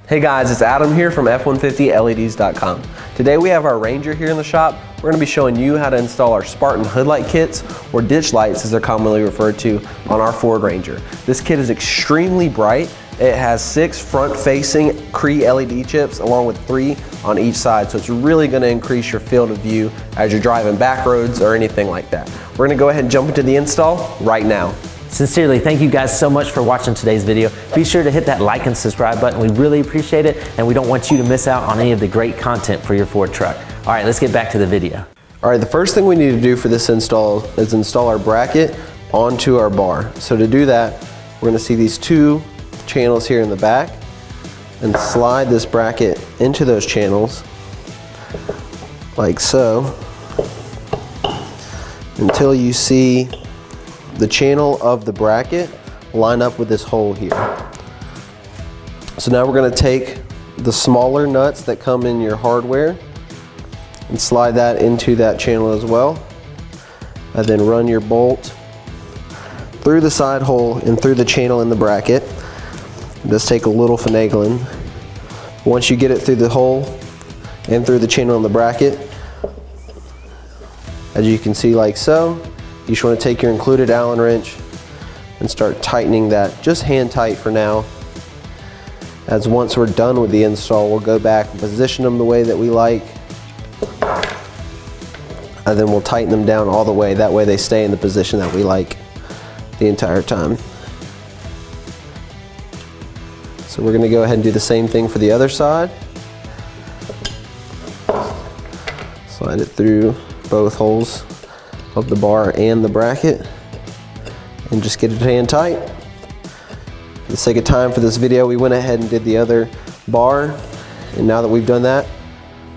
Hey guys, it's Adam here from F150LEDs.com. Today we have our Ranger here in the shop. We're going to be showing you how to install our Spartan Hood light kits, or ditch lights as they're commonly referred to, on our Ford Ranger. This kit is extremely bright. It has 6 front-facing Cree LED chips along with 3 on each side, so it's really going to increase your field of view as you're driving back roads or anything like that. We're going to go ahead and jump into the install right now. Sincerely, thank you guys so much for watching today's video. Be sure to hit that like and subscribe button. We really appreciate it, and we don't want you to miss out on any of the great content for your Ford truck. All right, let's get back to the video. All right, the first thing we need to do for this install is install our bracket onto our bar. So to do that, we're going to see these 2 channels here in the back, and slide this bracket into those channels like so until you see the channel of the bracket line up with this hole here. So now we're going to take the smaller nuts that come in your hardware and slide that into that channel as well, and then run your bolt through the side hole and through the channel in the bracket. Just take a little finagling. Once you get it through the hole and through the channel in the bracket, as you can see like so, you just want to take your included Allen wrench and start tightening that, just hand tight for now. As once we're done with the install, we'll go back and position them the way that we like, and then we'll tighten them down all the way. That way they stay in the position that we like the entire time. So we're going to go ahead and do the same thing for the other side. Slide it through both holes of the bar and the bracket, and just get it hand tight. For the sake of time for this video, we went ahead and did the other bar, and now that we've done that,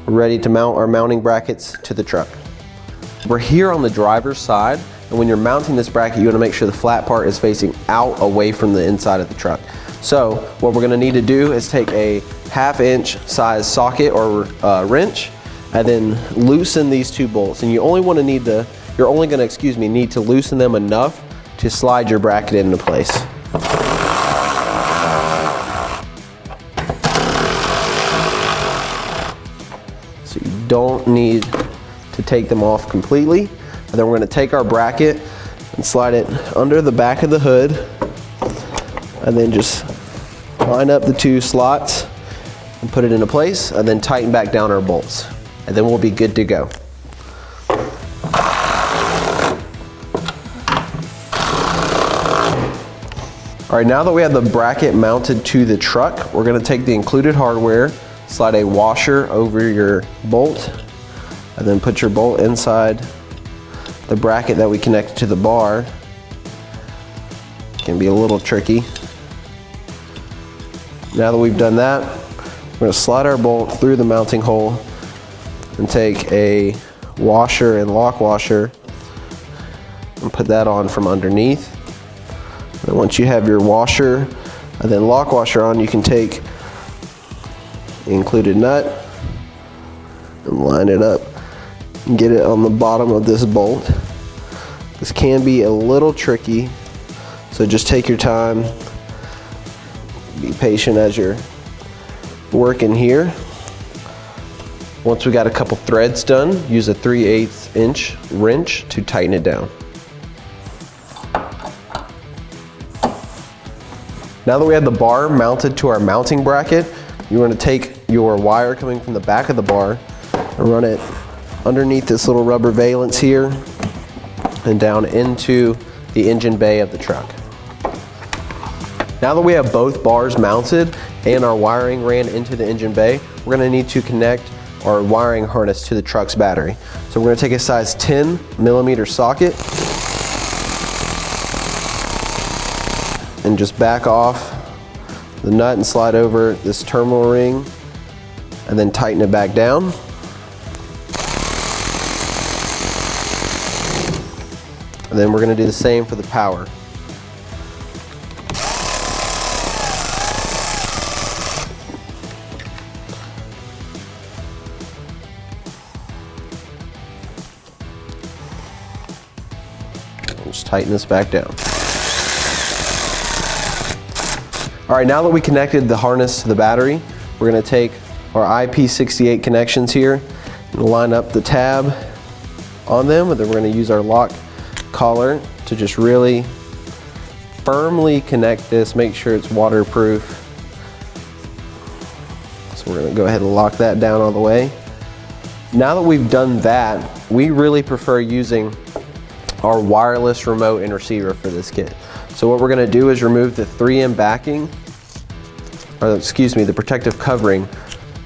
we're ready to mount our mounting brackets to the truck. We're here on the driver's side, and when you're mounting this bracket, you want to make sure the flat part is facing out away from the inside of the truck. So what we're going to need to do is take a 1/2 inch size socket or wrench, and then loosen these 2 bolts. And you only want to need to You're only going to, need to loosen them enough to slide your bracket into place. So you don't need to take them off completely. And then we're going to take our bracket and slide it under the back of the hood, and then just line up the 2 slots and put it into place, and then tighten back down our bolts. And then we'll be good to go. All right, now that we have the bracket mounted to the truck, we're going to take the included hardware, slide a washer over your bolt, and then put your bolt inside the bracket that we connected to the bar. Can be a little tricky. Now that we've done that, we're going to slide our bolt through the mounting hole and take a washer and lock washer and put that on from underneath. And once you have your washer and then lock washer on, you can take the included nut and line it up and get it on the bottom of this bolt. This can be a little tricky, so just take your time. Be patient as you're working here. Once we got a couple threads done, use a 3/8 inch wrench to tighten it down. Now that we have the bar mounted to our mounting bracket, you want to take your wire coming from the back of the bar and run it underneath this little rubber valance here and down into the engine bay of the truck. Now that we have both bars mounted and our wiring ran into the engine bay, we're going to need to connect our wiring harness to the truck's battery. So we're going to take a size 10mm socket and just back off the nut and slide over this terminal ring, and then tighten it back down. And then we're going to do the same for the power. Just tighten this back down. All right, now that we connected the harness to the battery, we're gonna take our IP68 connections here and line up the tab on them, and then we're gonna use our lock collar to just really firmly connect this, make sure it's waterproof. So we're gonna go ahead and lock that down all the way. Now that we've done that, we really prefer using our wireless remote and receiver for this kit. So what we're gonna do is remove the 3M backing, or excuse me, the protective covering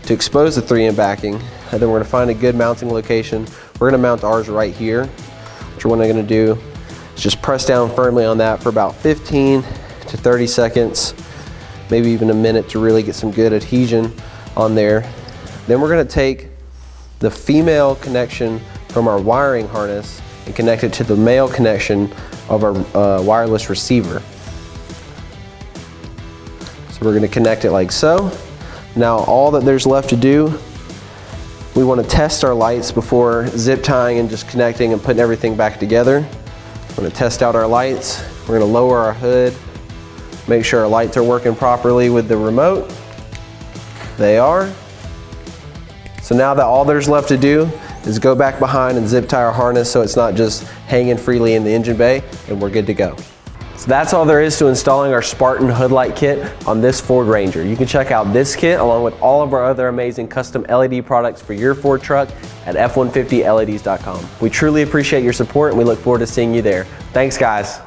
to expose the 3M backing, and then we're gonna find a good mounting location. We're gonna mount ours right here. What I'm gonna do is just press down firmly on that for about 15 to 30 seconds, maybe even a minute to really get some good adhesion on there. Then we're gonna take the female connection from our wiring harness and connect it to the male connection of our wireless receiver. So we're gonna connect it like so. Now all that there's left to do, we wanna test our lights before zip tying and just connecting and putting everything back together. We're gonna test out our lights. We're gonna lower our hood, make sure our lights are working properly with the remote. They are. So now that all there's left to do is go back behind and zip tie our harness so it's not just hanging freely in the engine bay, and we're good to go. So that's all there is to installing our Spartan Hood Light Kit on this Ford Ranger. You can check out this kit along with all of our other amazing custom LED products for your Ford truck at F150LEDs.com. We truly appreciate your support and we look forward to seeing you there. Thanks guys.